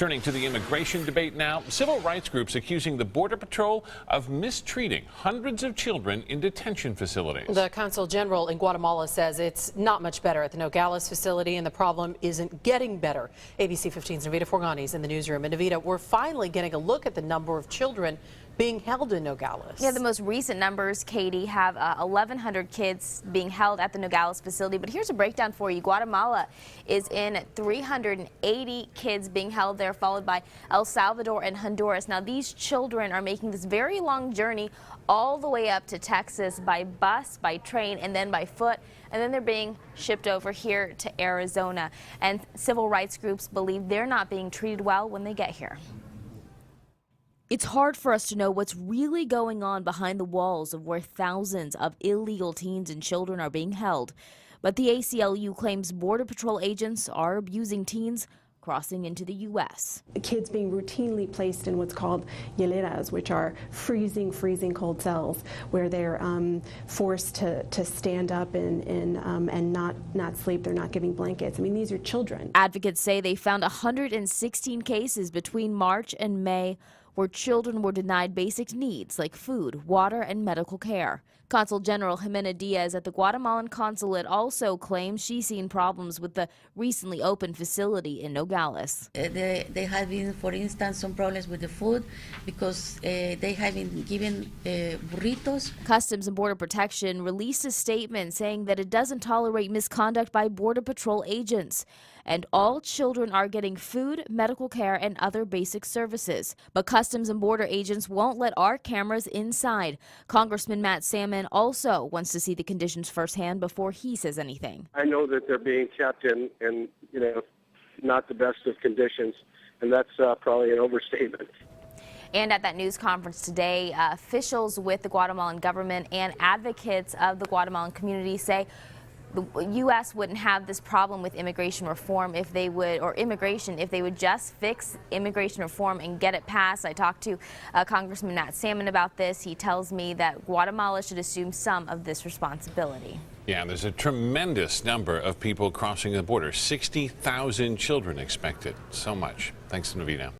Turning to the immigration debate now, civil rights groups accusing the Border Patrol of mistreating hundreds of children in detention facilities. The Consul General in Guatemala says it's not much better at the Nogales facility, and the problem isn't getting better. ABC 15's Navita Forgani's in the newsroom. And Navita, we're finally getting a look at the number of children being held in Nogales. Yeah, the most recent numbers, Katie, have 1,100 kids being held at the Nogales facility. But here's a breakdown for you. Guatemala is in 380 kids being held there, followed by El Salvador and Honduras. Now, these children are making this very long journey all the way up to Texas by bus, by train, and then by foot. And then they're being shipped over here to Arizona. And civil rights groups believe they're not being treated well when they get here. It's hard for us to know what's really going on behind the walls of where thousands of illegal teens and children are being held. But the ACLU claims Border Patrol agents are abusing teens crossing into the U.S. Kids being routinely placed in what's called hieleras, which are freezing cold cells, where they're forced to stand up and not sleep. They're not giving blankets. I mean, these are children. Advocates say they found 116 cases between March and May where children were denied basic needs like food, water, and medical care. Consul General Jimena Diaz at the Guatemalan consulate also claims she's seen problems with the recently opened facility in Nogales. They have been, for instance, some problems with the food because they have been given burritos. Customs and Border Protection released a statement saying that it doesn't tolerate misconduct by Border Patrol agents. And all children are getting food, medical care, and other basic services. But Customs and Border agents won't let our cameras inside. Congressman Matt Salmon also wants to see the conditions firsthand before he says anything. I know that they're being kept in not the best of conditions, and that's probably an overstatement. And at that news conference today, officials with the Guatemalan government and advocates of the Guatemalan community say the U.S. wouldn't have this problem with immigration reform if they would, or immigration, if they would just fix immigration reform and get it passed. I talked to Congressman Matt Salmon about this. He tells me that Guatemala should assume some of this responsibility. Yeah, there's a tremendous number of people crossing the border. 60,000 children expected. So much. Thanks, Navita.